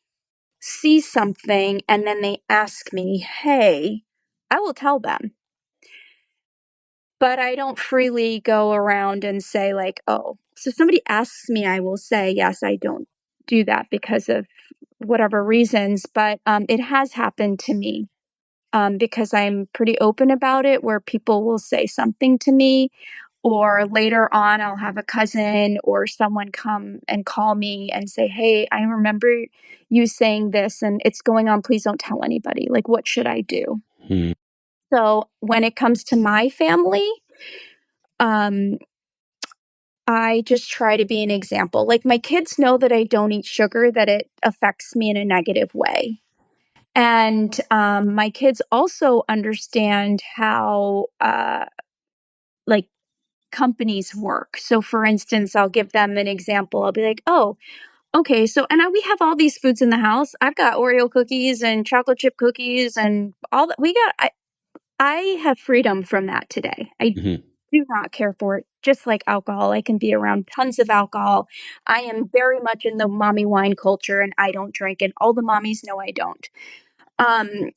Speaker 1: see something and then they ask me, hey, I will tell them. But I don't freely go around and say, like, oh, so somebody asks me, I will say, yes, I don't do that because of whatever reasons. But it has happened to me because I'm pretty open about it, where people will say something to me. Or later on, I'll have a cousin or someone come and call me and say, hey, I remember you saying this and it's going on. Please don't tell anybody. Like, what should I do?
Speaker 2: Hmm.
Speaker 1: So when it comes to my family, um, I just try to be an example. Like, my kids know that I don't eat sugar, that it affects me in a negative way. And my kids also understand how, like, companies work. So, for instance, I'll give them an example. I'll be like, oh, okay. So, and we have all these foods in the house. I've got Oreo cookies and chocolate chip cookies and all that. I have freedom from that today. I
Speaker 2: Hmm.
Speaker 1: do not care for it. Just like alcohol, I can be around tons of alcohol. I am very much in the mommy wine culture, and I don't drink, and all the mommies know I don't.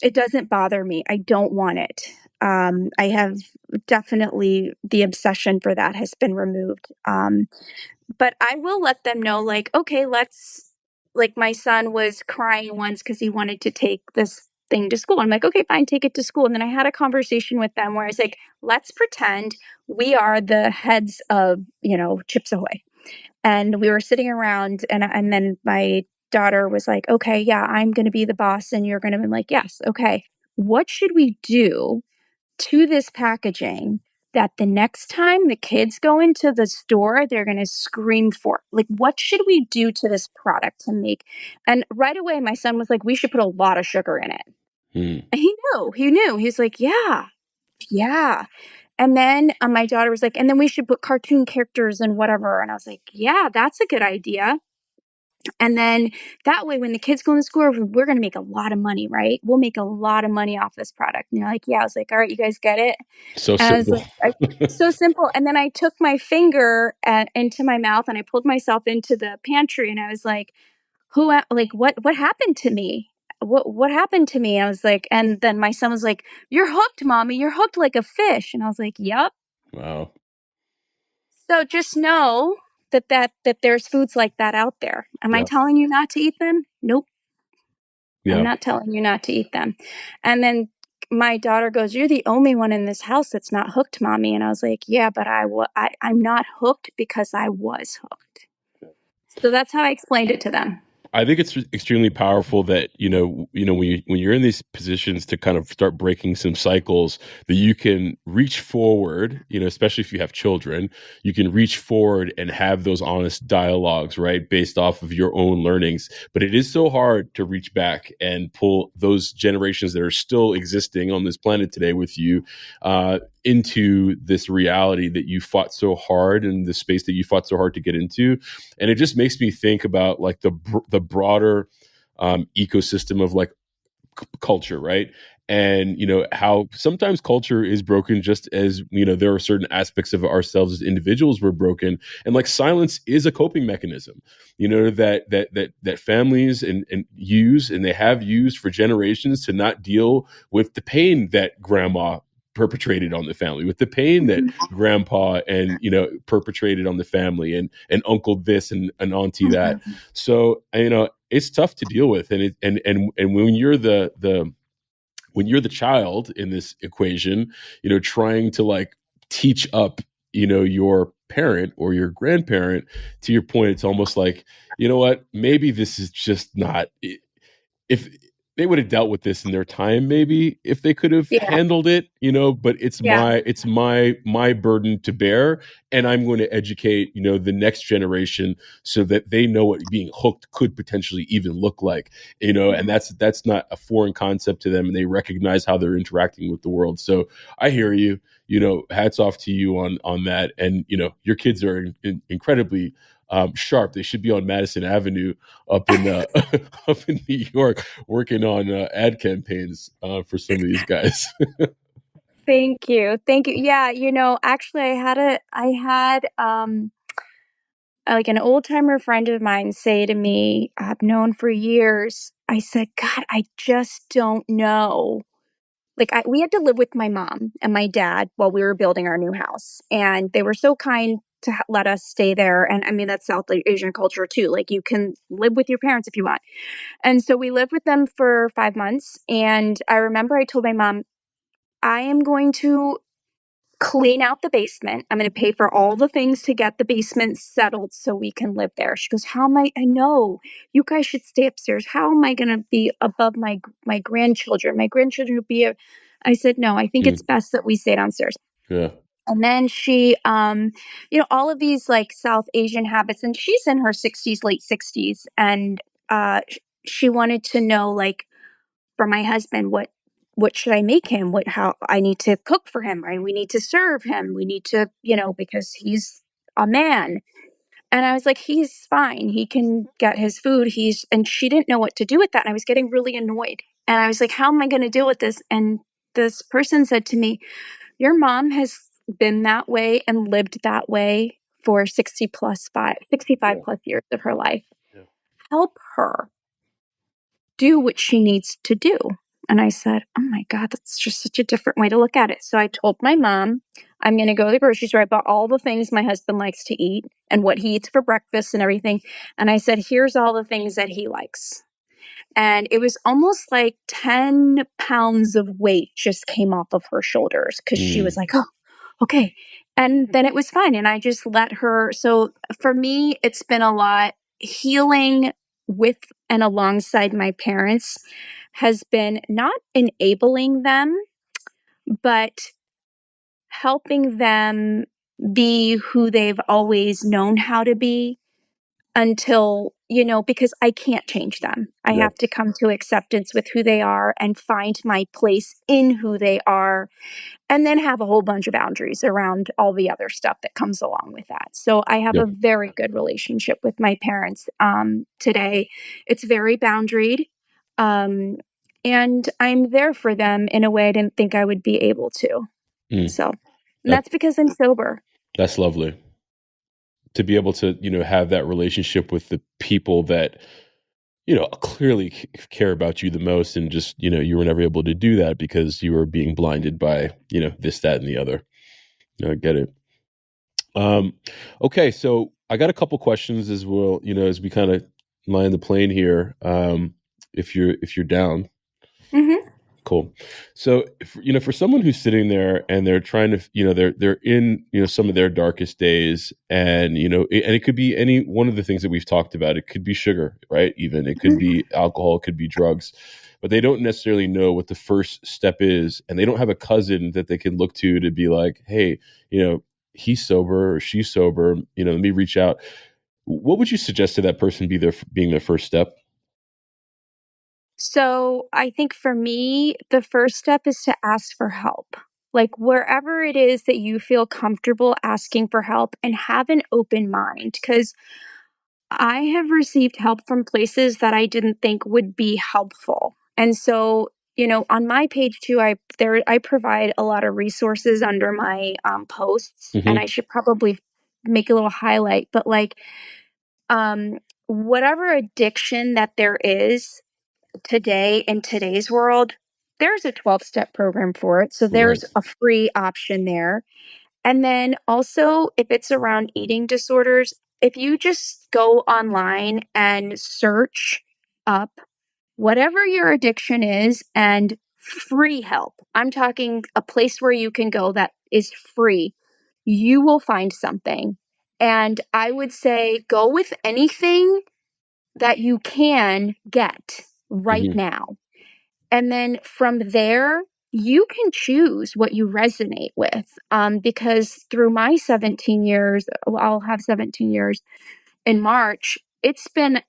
Speaker 1: It doesn't bother me. I don't want it. I have definitely, the obsession for that has been removed. But I will let them know, like, okay, like, my son was crying once because he wanted to take this thing to school. I'm like, okay, fine, take it to school. And then I had a conversation with them where I was like, let's pretend we are the heads of, Chips Ahoy. And we were sitting around, and then my daughter was like, okay, yeah, I'm going to be the boss and you're going to be like, yes, okay. What should we do to this packaging that the next time the kids go into the store, they're going to scream for? Like, what should we do to this product to make? And right away, my son was like, we should put a lot of sugar in it.
Speaker 2: Hmm.
Speaker 1: And he knew. He was like, yeah, yeah. And then my daughter was like, and then we should put cartoon characters and whatever. And I was like, yeah, that's a good idea. And then that way, when the kids go in the school, we're going to make a lot of money, right? We'll make a lot of money off this product. And they're like, yeah. I was like, all right, you guys get it?
Speaker 2: So
Speaker 1: And I was
Speaker 2: simple.
Speaker 1: like, so simple. And then I took my finger into my mouth and I pulled myself into the pantry and I was like, what happened to me? What happened to me? I was like, and then my son was like, you're hooked, mommy. You're hooked like a fish. And I was like, yep.
Speaker 2: Wow.
Speaker 1: So just know that there's foods like that out there. Am I
Speaker 2: Yeah.
Speaker 1: telling you not to eat them? Nope. I'm
Speaker 2: Yeah.
Speaker 1: not telling you not to eat them. And then my daughter goes, you're the only one in this house that's not hooked, mommy. And I was like, yeah, but I'm not hooked because I was hooked. So that's how I explained it to them.
Speaker 2: I think it's extremely powerful that when you're in these positions to kind of start breaking some cycles, that you can reach forward, especially if you have children, you can reach forward and have those honest dialogues, right, based off of your own learnings. But it is so hard to reach back and pull those generations that are still existing on this planet today with you, into this reality that you fought so hard, and the space that you fought so hard to get into. And it just makes me think about like the broader ecosystem of like culture, right? And how sometimes culture is broken, just as there are certain aspects of ourselves as individuals were broken. And like silence is a coping mechanism, that families and use, and they have used for generations, to not deal with the pain that grandma perpetrated on the family, with the pain that grandpa and perpetrated on the family, and uncle this and auntie that. So it's tough to deal with. And when you're the child in this equation, trying to like teach up your parent or your grandparent, to your point, it's almost like, what, maybe this is just not, if they would have dealt with this in their time, maybe, if they could have
Speaker 1: Yeah.
Speaker 2: handled it, but it's
Speaker 1: Yeah.
Speaker 2: my burden to bear. And I'm going to educate the next generation, so that they know what being hooked could potentially even look like, and that's not a foreign concept to them, and they recognize how they're interacting with the world. So I hear you. Hats off to you on that. And your kids are incredibly sharp. They should be on Madison Avenue up in up in New York, working on ad campaigns for some of these guys.
Speaker 1: Thank you. Thank you. Yeah, actually I had like an old timer friend of mine say to me, I've known for years. I said, God, I just don't know. Like we had to live with my mom and my dad while we were building our new house, and they were so kind to let us stay there. And I mean, that's South Asian culture too. Like you can live with your parents if you want. And so we lived with them for 5 months. And I remember I told my mom, I am going to clean out the basement. I'm going to pay for all the things to get the basement settled so we can live there. She goes, how am I know you guys should stay upstairs. How am I going to be above my grandchildren? My grandchildren will be I said, no, I think it's best that we stay downstairs.
Speaker 2: Yeah.
Speaker 1: And then she, all of these like South Asian habits, and she's in her 60s, late 60s. And she wanted to know, like, for my husband, what should I make him? How I need to cook for him, right? We need to serve him. We need to, because he's a man. And I was like, he's fine. He can get his food. And she didn't know what to do with that. And I was getting really annoyed. And I was like, how am I going to deal with this? And this person said to me, your mom has been that way and lived that way for 65
Speaker 2: Yeah.
Speaker 1: plus years of her life.
Speaker 2: Yeah.
Speaker 1: Help her do what she needs to do. And I said, oh my God, that's just such a different way to look at it. So I told my mom, I'm going to go to the grocery store. I bought all the things my husband likes to eat and what he eats for breakfast and everything. And I said, here's all the things that he likes. And it was almost like 10 pounds of weight just came off of her shoulders because she was like, oh, okay. And then it was fine. And I just let her. So for me, it's been a lot. Healing with and alongside my parents has been not enabling them, but helping them be who they've always known how to be until, because I can't change them. I
Speaker 2: Yeah.
Speaker 1: have to come to acceptance with who they are and find my place in who they are, and then have a whole bunch of boundaries around all the other stuff that comes along with that. So I have
Speaker 2: Yeah.
Speaker 1: a very good relationship with my parents today. It's very boundaried. And I'm there for them in a way I didn't think I would be able to. So and
Speaker 2: That
Speaker 1: that's because I'm sober.
Speaker 2: that's lovely, to be able to have that relationship with the people that clearly care about you the most, and just you were never able to do that because you were being blinded by this, that, and the other. I get it. um okay, so I got a couple questions as well, as we kind of land the plane here, if you're down.
Speaker 1: Mm-hmm.
Speaker 2: Cool. So, for someone who's sitting there and they're trying to, they're in, some of their darkest days, and and it could be any one of the things that we've talked about. It could be sugar, right? Even it could be alcohol, it could be drugs, but they don't necessarily know what the first step is, and they don't have a cousin that they can look to be like, hey, he's sober or she's sober. Let me reach out. What would you suggest to that person being their first step?
Speaker 1: So I think for me, the first step is to ask for help. Like wherever it is that you feel comfortable asking for help, and have an open mind, because I have received help from places that I didn't think would be helpful. And so, on my page too, I provide a lot of resources under my posts, and I
Speaker 2: Hmm.
Speaker 1: should probably make a little highlight. But like, whatever addiction that there is today in today's world, there's a 12-step program for it. So
Speaker 2: Right.
Speaker 1: there's a free option there. And then also, if it's around eating disorders, if you just go online and search up whatever your addiction is and free help, I'm talking a place where you can go that is free, you will find something. And I would say go with anything that you can get right
Speaker 2: Hmm.
Speaker 1: now. And then from there, you can choose what you resonate with. Because through my 17 years, well, I'll have 17 years in March, it's been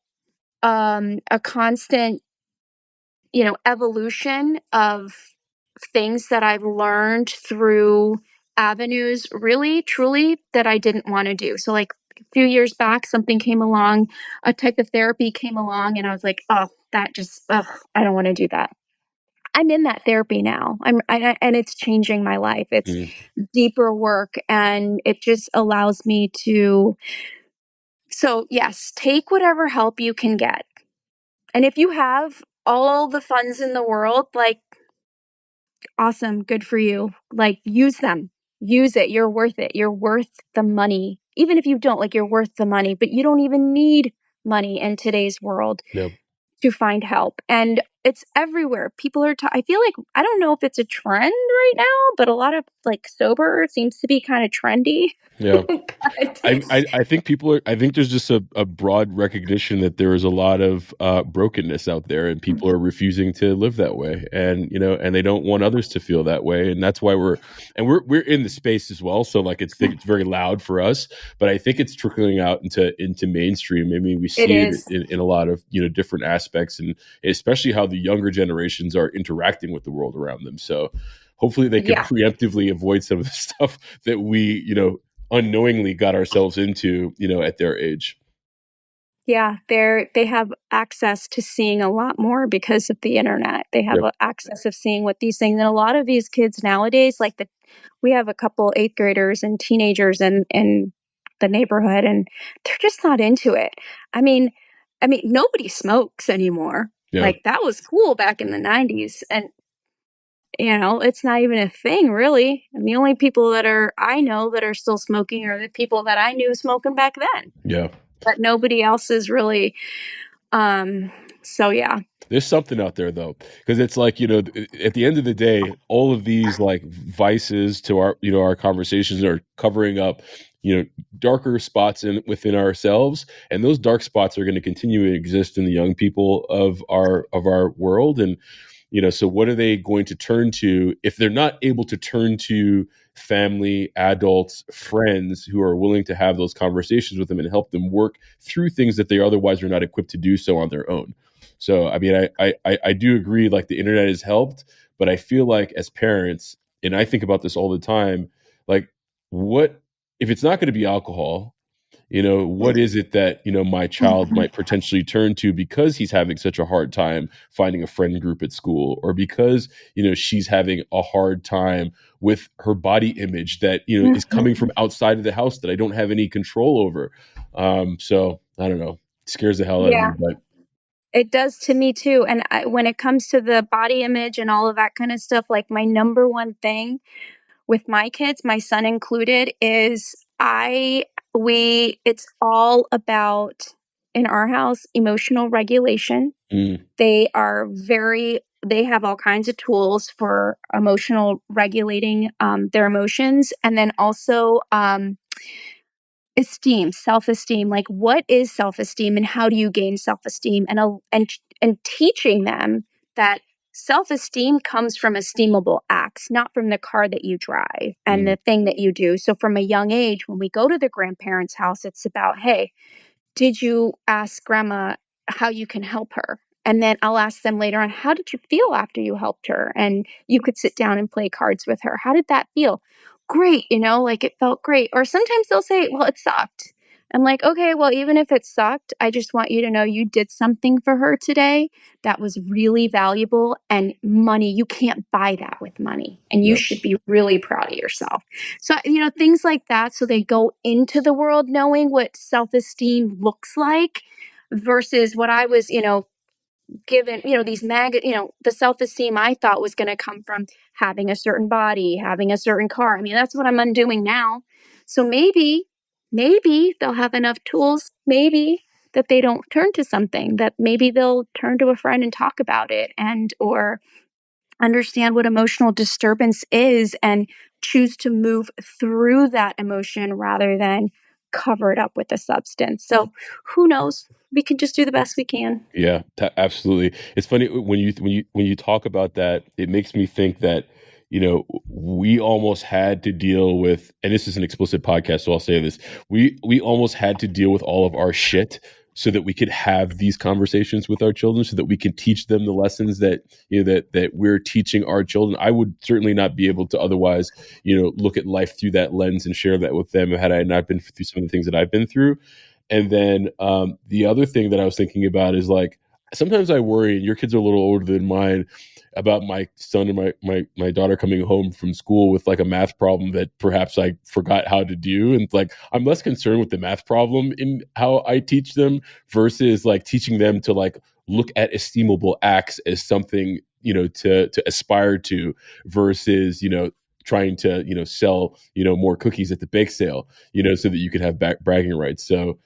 Speaker 1: a constant, evolution of things that I've learned through avenues, really, truly, that I didn't want to do. So, like a few years back, something came along, a type of therapy came along, and I was like, oh, that just, I don't want to do that. I'm in that therapy now. And it's changing my life. It's
Speaker 2: Hmm.
Speaker 1: deeper work, and it just allows me to. So, yes, take whatever help you can get. And if you have all the funds in the world, like, awesome, good for you. Like, use them. Use it. You're worth it. You're worth the money. Even if you don't, like, you're worth the money, but you don't even need money in today's world
Speaker 2: Yep.
Speaker 1: to find help. And it's everywhere. People are, I feel like, I don't know if it's a trend right now, but a lot of like sober seems to be kind of trendy.
Speaker 2: Yeah.
Speaker 1: But
Speaker 2: I think I think there's just a broad recognition that there is a lot of brokenness out there, and people are refusing to live that way, and and they don't want others to feel that way, and that's why we're in the space as well. So like it's very loud for us, but I think it's trickling out into mainstream. I mean, we
Speaker 1: it
Speaker 2: see it
Speaker 1: is.
Speaker 2: in a lot of different aspects, and especially how the younger generations are interacting with the world around them. So hopefully they can
Speaker 1: Yeah.
Speaker 2: preemptively avoid some of the stuff that we unknowingly got ourselves into, at their age.
Speaker 1: Yeah, they have access to seeing a lot more because of the internet. They have
Speaker 2: Yep.
Speaker 1: access of seeing what these things, and a lot of these kids nowadays, like we have a couple eighth graders and teenagers in the neighborhood, and they're just not into it. I mean, nobody smokes anymore.
Speaker 2: Yeah.
Speaker 1: Like that was cool back in the 90s, and it's not even a thing really. And the only people that I know that are still smoking are the people that I knew smoking back then.
Speaker 2: Yeah.
Speaker 1: But nobody else is really um, so yeah.
Speaker 2: There's something out there though, because it's like, at the end of the day, all of these like vices to our, our conversations are covering up, darker spots within ourselves, and those dark spots are going to continue to exist in the young people of our world. And so what are they going to turn to if they're not able to turn to family, adults, friends who are willing to have those conversations with them and help them work through things that they otherwise are not equipped to do so on their own? So I mean, I do agree, like the internet has helped, but I feel like as parents, and I think about this all the time, like what if it's not going to be alcohol? What is it that my child might potentially turn to because he's having such a hard time finding a friend group at school, or because she's having a hard time with her body image that is coming from outside of the house that I don't have any control over. So I don't know, it scares the hell out of me,
Speaker 1: Yeah,
Speaker 2: but
Speaker 1: it does to me too. And when it comes to the body image and all of that kind of stuff, like my number one thing with my kids, my son included, is it's all about, in our house, emotional regulation.
Speaker 2: mm,
Speaker 1: They have all kinds of tools for emotional regulating their emotions. And then also esteem, self-esteem. Like, what is self-esteem and how do you gain self-esteem? And teaching them that self-esteem comes from esteemable acts, not from the car that you drive and
Speaker 2: mm,
Speaker 1: the thing that you do. So from a young age, when we go to the grandparents' house, it's about, hey, did you ask grandma how you can help her? And then I'll ask them later on, how did you feel after you helped her? And you could sit down and play cards with her. How did that feel? Great, like it felt great. Or sometimes they'll say, well, it sucked. I'm like, okay, well, even if it sucked, I just want you to know you did something for her today that was really valuable, and money, you can't buy that with money. And you should be really proud of yourself. So, things like that. So they go into the world knowing what self-esteem looks like versus what I was, given, these the self-esteem I thought was going to come from having a certain body, having a certain car. I mean, that's what I'm undoing now. So maybe they'll have enough tools, maybe, that they don't turn to something, that maybe they'll turn to a friend and talk about it, and or understand what emotional disturbance is and choose to move through that emotion rather than cover it up with a substance. So who knows? We can just do the best we can.
Speaker 2: Yeah, absolutely. It's funny when you talk about that, it makes me think that, we almost had to deal with, and this is an explicit podcast, so I'll say this. We almost had to deal with all of our shit so that we could have these conversations with our children, so that we can teach them the lessons that, that we're teaching our children. I would certainly not be able to otherwise, look at life through that lens and share that with them had I not been through some of the things that I've been through. And then the other thing that I was thinking about is, like, sometimes I worry, and your kids are a little older than mine, about my son and my daughter coming home from school with, like, a math problem that perhaps I forgot how to do. And, like, I'm less concerned with the math problem in how I teach them versus, like, teaching them to, like, look at esteemable acts as something, to aspire to versus, trying to, sell, more cookies at the bake sale, so that you could have bragging rights. So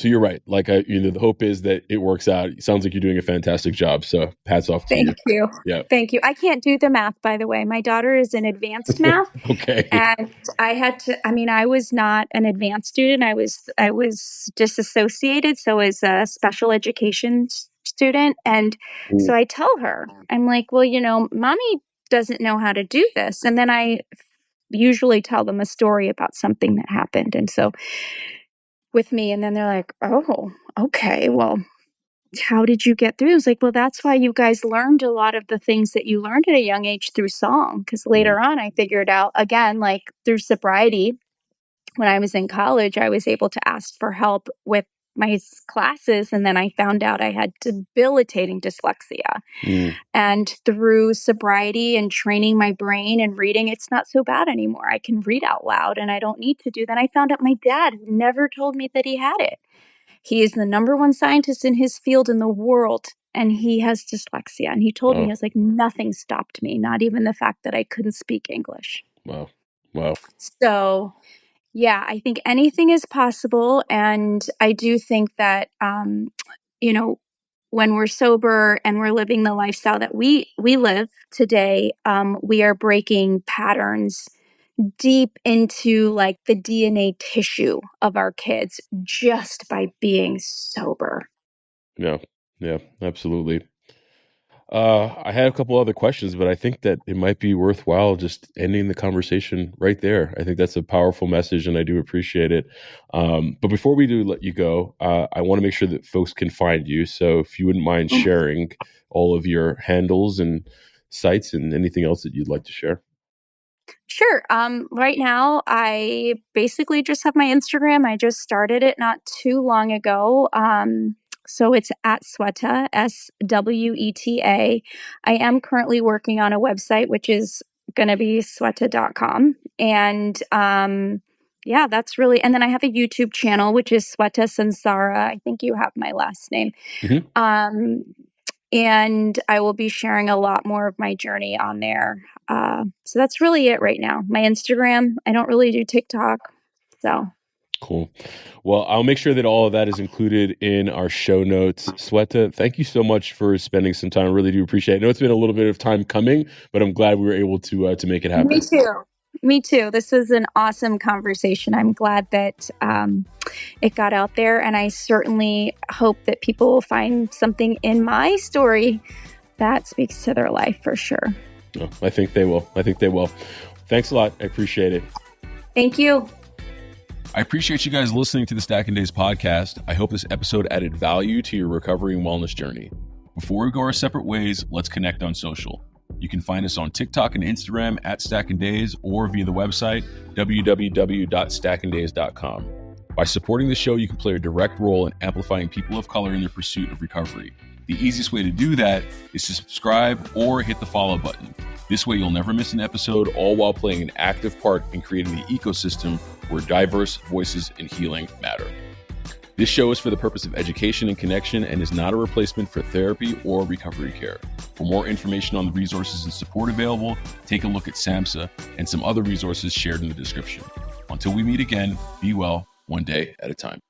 Speaker 2: you're right. Like, the hope is that it works out. It sounds like you're doing a fantastic job. So hats off to you.
Speaker 1: Thank you.
Speaker 2: Yeah.
Speaker 1: Thank you. I can't do the math, by the way. My daughter is in advanced math.
Speaker 2: Okay.
Speaker 1: And I was not an advanced student. I was disassociated. So as a special education student. And so I tell her, I'm like, well, mommy doesn't know how to do this. And then I usually tell them a story about something that happened. And so with me, and then they're like, oh, okay, well, how did you get through? I was like, well, that's why you guys learned a lot of the things that you learned at a young age through song. Because later on, I figured out, again, like through sobriety, when I was in college, I was able to ask for help with my classes. And then I found out I had debilitating dyslexia. And through sobriety and training my brain and reading, it's not so bad anymore. I can read out loud and I don't need to do that. I found out my dad never told me that he had it. He is the number one scientist in his field in the world, and he has dyslexia. And he told me, he was like, nothing stopped me, not even the fact that I couldn't speak English.
Speaker 2: Wow.
Speaker 1: So, yeah, I think anything is possible. And I do think that, when we're sober and we're living the lifestyle that we live today, we are breaking patterns deep into, like, the DNA tissue of our kids just by being sober.
Speaker 2: Yeah, absolutely. I had a couple other questions, but I think that it might be worthwhile just ending the conversation right there. I think that's a powerful message, and I do appreciate it. But before we do let you go, I want to make sure that folks can find you. So if you wouldn't mind sharing all of your handles and sites and anything else that you'd like to share.
Speaker 1: Sure. Right now, I basically just have my Instagram. I just started it not too long ago. So it's at Sweta, SWETA. I am currently working on a website, which is going to be sweta.com. And yeah, that's really, and then I have a YouTube channel, which is Sweta Sansara. I think you have my last name. And I will be sharing a lot more of my journey on there. So that's really it right now. My Instagram, I don't really do TikTok. So
Speaker 2: cool. Well, I'll make sure that all of that is included in our show notes. Sweta, thank you so much for spending some time. I really do appreciate it. I know it's been a little bit of time coming, but I'm glad we were able to make it happen.
Speaker 1: Me too. This was an awesome conversation. I'm glad that it got out there, and I certainly hope that people will find something in my story that speaks to their life for sure.
Speaker 2: Oh, I think they will. Thanks a lot. I appreciate it.
Speaker 1: Thank you.
Speaker 2: I appreciate you guys listening to the Stacking Days podcast. I hope this episode added value to your recovery and wellness journey. Before we go our separate ways, let's connect on social. You can find us on TikTok and Instagram at Stacking Days or via the website www.stackingdays.com. By supporting the show, you can play a direct role in amplifying people of color in their pursuit of recovery. The easiest way to do that is to subscribe or hit the follow button. This way you'll never miss an episode, all while playing an active part in creating the ecosystem where diverse voices in healing matter. This show is for the purpose of education and connection and is not a replacement for therapy or recovery care. For more information on the resources and support available, take a look at SAMHSA and some other resources shared in the description. Until we meet again, be well, one day at a time.